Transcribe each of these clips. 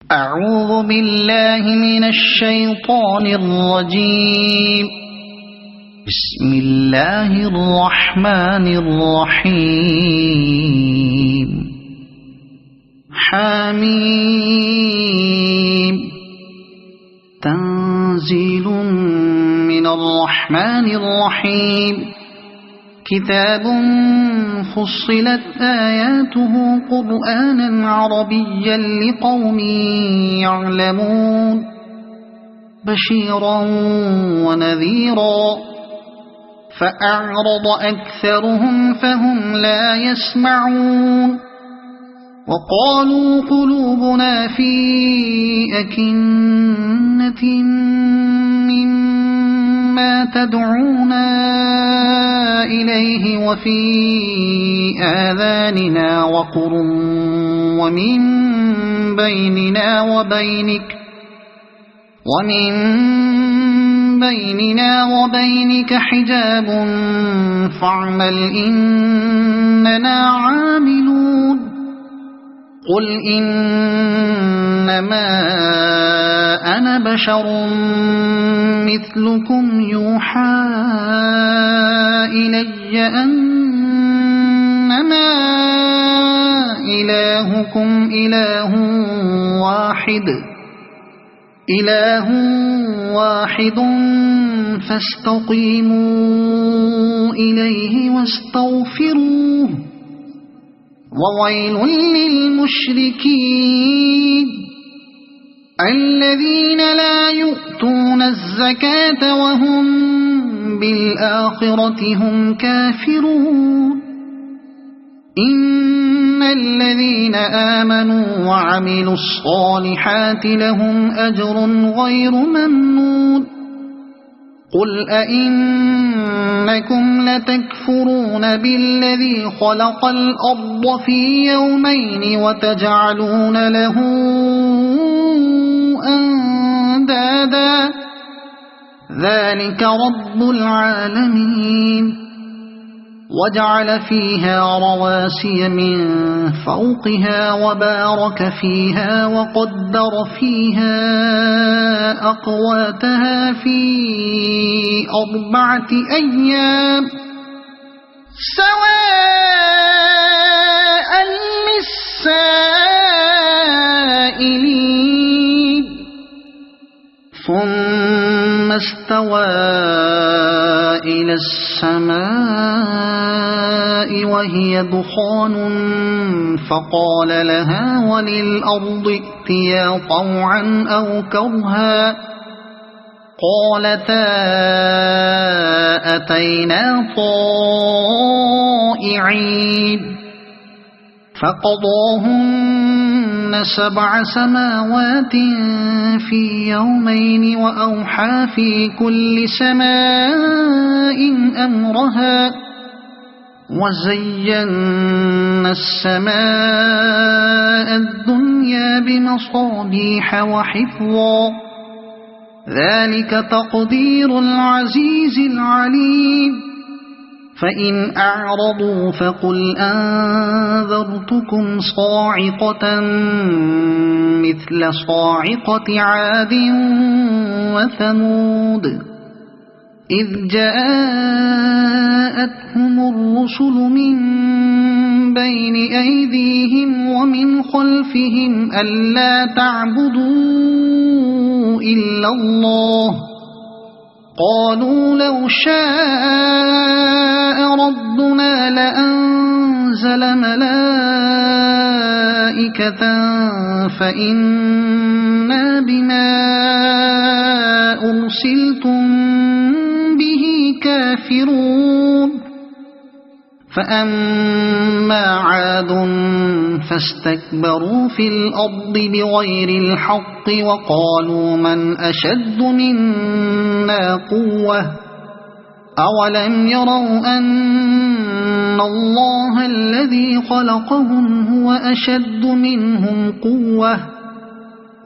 أعوذ بالله من الشيطان الرجيم. بسم الله الرحمن الرحيم. حميم. تنزيل من الرحمن الرحيم. كتاب فصلت آياته قرآنا عربيا لقوم يعلمون بشيرا ونذيرا فأعرض أكثرهم فهم لا يسمعون وقالوا قلوبنا في أكنة مما تدعونا إليه وفي آذاننا وقر ومن بيننا وبينك حجاب فاعمل إننا عاملون قل إنما أنا بشر مثلكم يوحى إلي أنما إلهكم إله واحد فاستقيموا إليه واستغفروه وويل للمشركين الذين لا يؤتون الزكاة وهم بالآخرة هم كافرون إن الذين آمنوا وعملوا الصالحات لهم أجر غير ممنون قل أئنكم لتكفرون بالذي خلق الأرض في يومين وتجعلون له أندادا ذلك رب العالمين وجعل فيها رواسي من فوقها وبارك فيها وقدر فيها أقواتها في 4 أيام سواء للسائلين ثم استوى إلى السماء وهي دخان فقال لها وللأرض ائتيا طوعا أو كرها قالتا أتينا طائعين فقضاهن 7 سماوات في يومين وأوحى في كل سماء أمرها وزينا السماء الدنيا بمصابيح وحفظا ذلك تقدير العزيز العليم فإن أعرضوا فقل أنذرتكم صاعقة مثل صاعقة عاد وثمود إذ جاءتهم الرسل من بين أيديهم ومن خلفهم ألا تعبدوا إلا الله قالوا لو شاء ربنا لأنزل ملائكة فإنا بما أرسلتم به كافرون فأما عاد فاستكبروا في الأرض بغير الحق وقالوا من أشد منا قوة أولم يروا أن الله الذي خلقهم هو أشد منهم قوة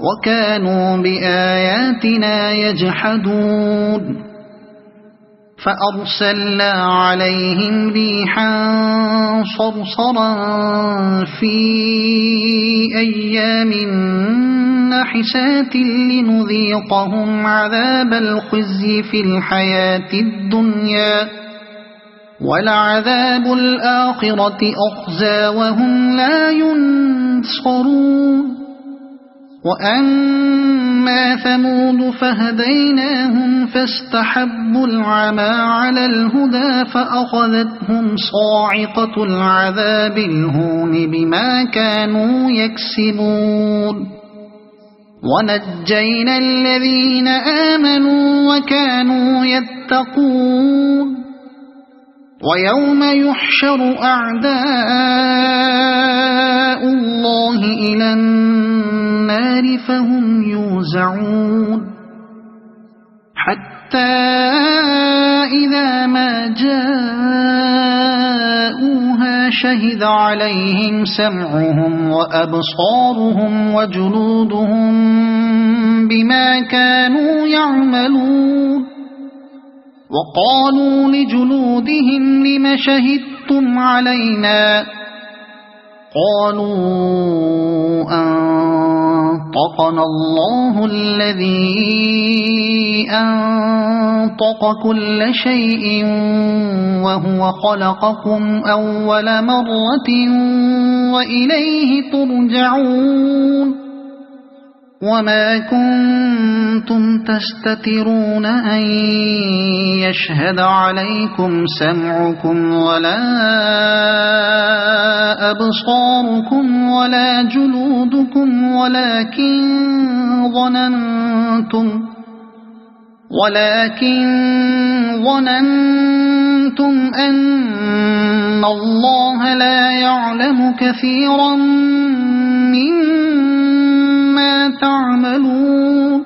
وكانوا بآياتنا يجحدون فأرسلنا عليهم ريحا صرصرا في أيام نحسات لنذيقهم عذاب الخزي في الحياة الدنيا ولعذاب الآخرة أخزى وهم لا ينصرون وأما ثمود فهديناهم فاستحبوا العمى على الهدى فأخذتهم صاعقة العذاب الهون بما كانوا يكسبون ونجينا الذين آمنوا وكانوا يتقون ويوم يحشر أعداء الله إلى النار فهم يوزعون حتى إذا ما جاءوها شهد عليهم سمعهم وأبصارهم وجلودهم بما كانوا يعملون وقالوا لجلودهم لم شهدتم علينا قالوا أنطقنا الله الذي أنطق كل شيء وهو خلقكم أول مرة وإليه ترجعون وما كنتم تستترون أن يشهد عليكم سمعكم ولا أبصاركم ولا جلودكم ولكن ظننتم أن الله لا يعلم كثيرا مما تعملون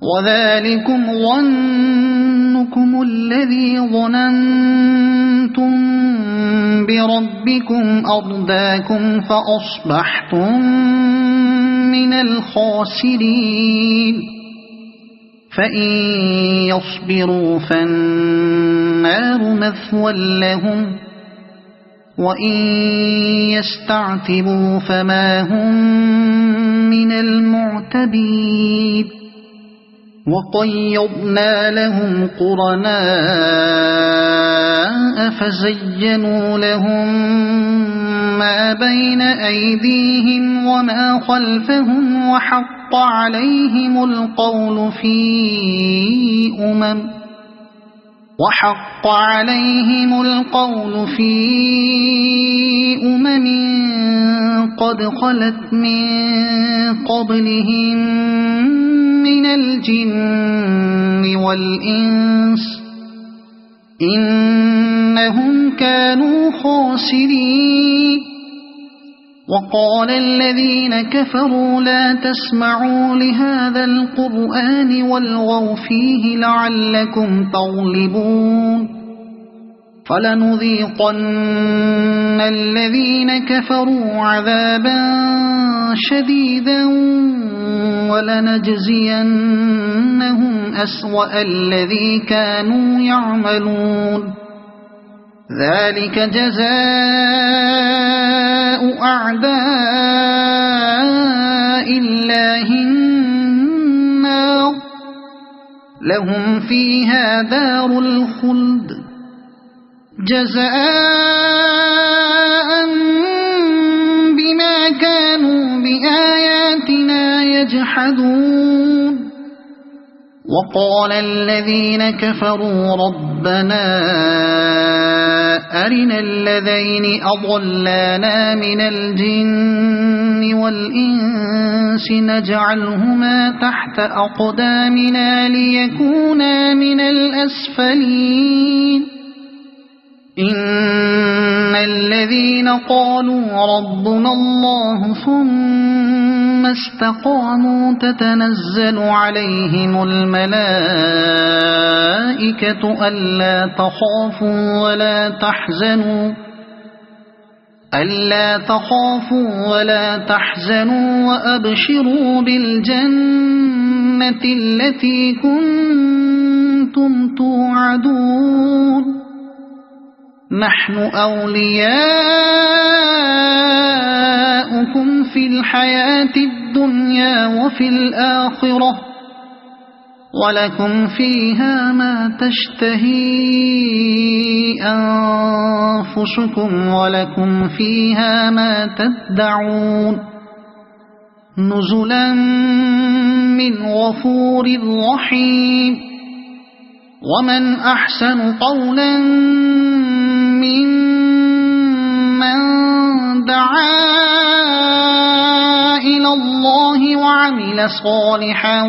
وذلكم ظنكم الذي ظننتم بربكم أرداكم فأصبحتم من الخاسرين فإن يصبروا فالنار مثوى لهم وإن يستعتبوا فما هم من المعتبين وقيضنا لهم قرناء فزينوا لهم ما بين أيديهم وما خلفهم وحق عليهم القول في أمم قد خلت من قبلهم من الجن والإنس إنهم كانوا خاسرين وقال الذين كفروا لا تسمعوا لهذا القرآن والغوا فيه لعلكم تغلبون فلنذيقن الذين كفروا عذابا شديدا ولنجزينهم أسوأ الذي كانوا يعملون ذلك جزاء أعداء الله النار لهم فيها دار الخلد جزاء بما كانوا بآياتنا يجحدون وقال الذين كفروا ربنا أرنا الذين أضلانا من الجن والإنس نجعلهما تحت أقدامنا ليكونا من الأسفلين إن الذين قالوا ربنا الله ثم استقاموا تتنزل عليهم الملائكة ألا تخافوا ولا تحزنوا وأبشروا بالجنة التي كنتم كنتم توعدون نحن أولياؤكم في الحياة الدنيا وفي الآخرة ولكم فيها ما تشتهي أنفسكم ولكم فيها ما تدعون نزلا من غفور رحيم ومن أحسن قولا ممن دعا إلى الله وعمل صالحا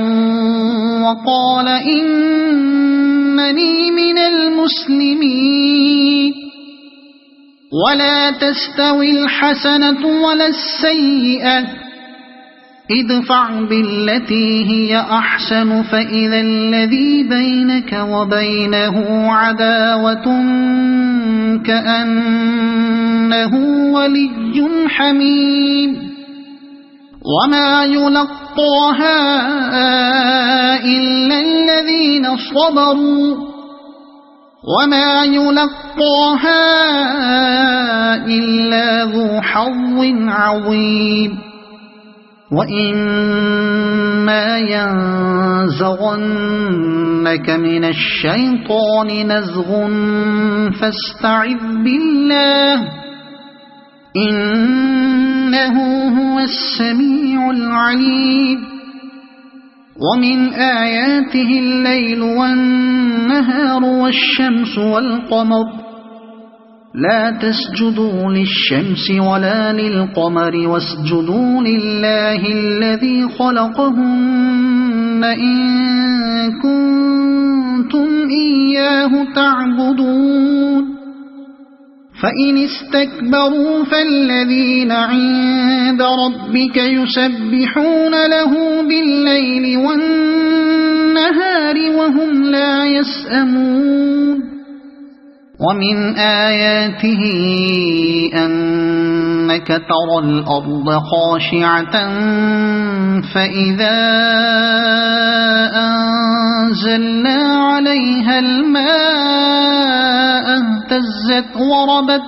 وقال إنني من المسلمين ولا تستوي الحسنة ولا السيئة ادفع بالتي هي أحسن فإذا الذي بينك وبينه عداوة كأنه ولي حميم وما يلقاها إلا الذين صبروا وما يلقاها إلا ذو حظ عظيم وإما ينزغنك من الشيطان نزغ فاستعذ بالله إنه هو السميع العليم ومن آياته الليل والنهار والشمس والقمر لا تسجدوا للشمس ولا للقمر واسجدوا لله الذي خلقهن إن كنتم إياه تعبدون فإن استكبروا فالذين عند ربك يسبحون له بالليل والنهار وهم لا يسأمون ومن آياته أنك ترى الأرض خاشعة فإذا أنزلنا عليها الماء اهتزت وربت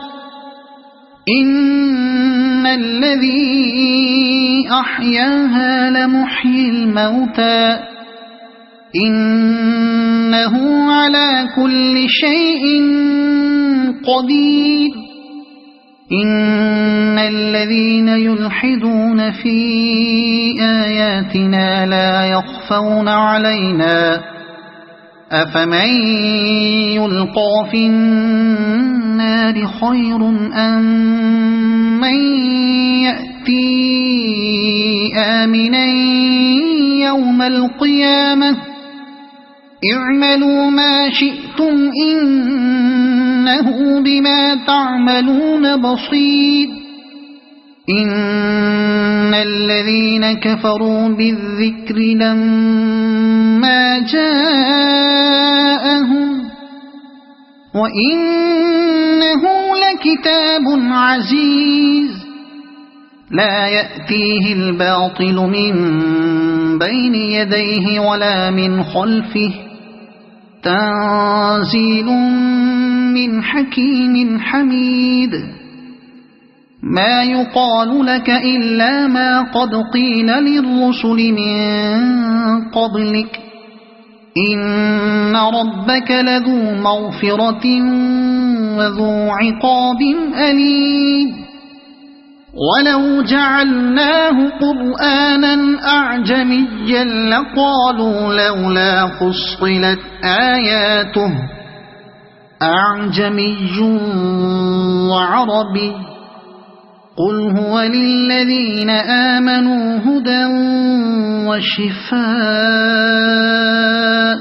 إن الذي أحياها لمحيي الموتى إنه على كل شيء قدير إن الذين يلحدون في آياتنا لا يخفون علينا أفمن يلقى في النار خير أم من يأتي آمنا يوم القيامة اعملوا ما شئتم إنه بما تعملون بصير إن الذين كفروا بالذكر لما جاءهم وإنه لكتاب عزيز لا يأتيه الباطل من بين يديه ولا من خلفه تنزيل من حكيم حميد ما يقال لك إلا ما قد قيل للرسل من قبلك إن ربك لذو مغفرة وذو عقاب أليم ولو جعلناه قرآنا أعجميا لقالوا لولا فصلت آياته أعجمي وعربي قل هو للذين آمنوا هدى وشفاء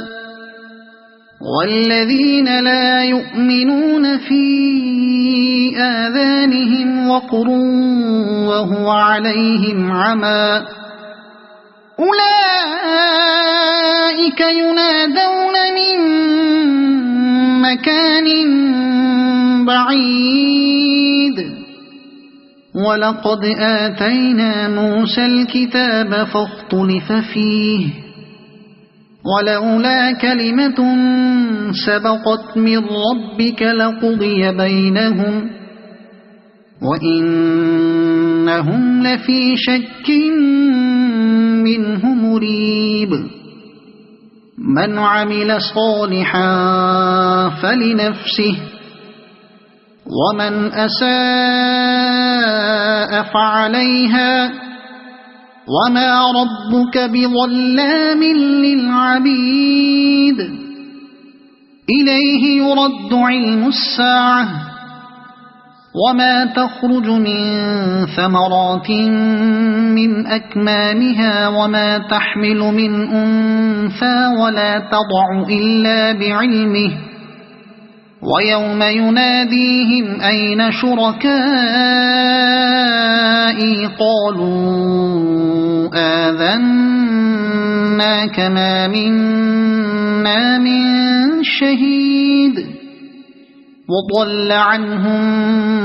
والذين لا يؤمنون في آذانهم وقر وهو عليهم عمى أولئك ينادون من مكان بعيد ولقد آتينا موسى الكتاب فاختلف فيه ولولا كلمة سبقت من ربك لقضي بينهم وإنهم لفي شك منه مريب من عمل صالحا فلنفسه ومن أساء فعليها وما ربك بظلام للعبيد إليه يرد علم الساعة وما تخرج من ثمرات من أكمامها وما تحمل من أنثى ولا تضع إلا بعلمه ويوم يناديهم أين شركائي قالوا آذناك ما منا من شهيد وضل عنهم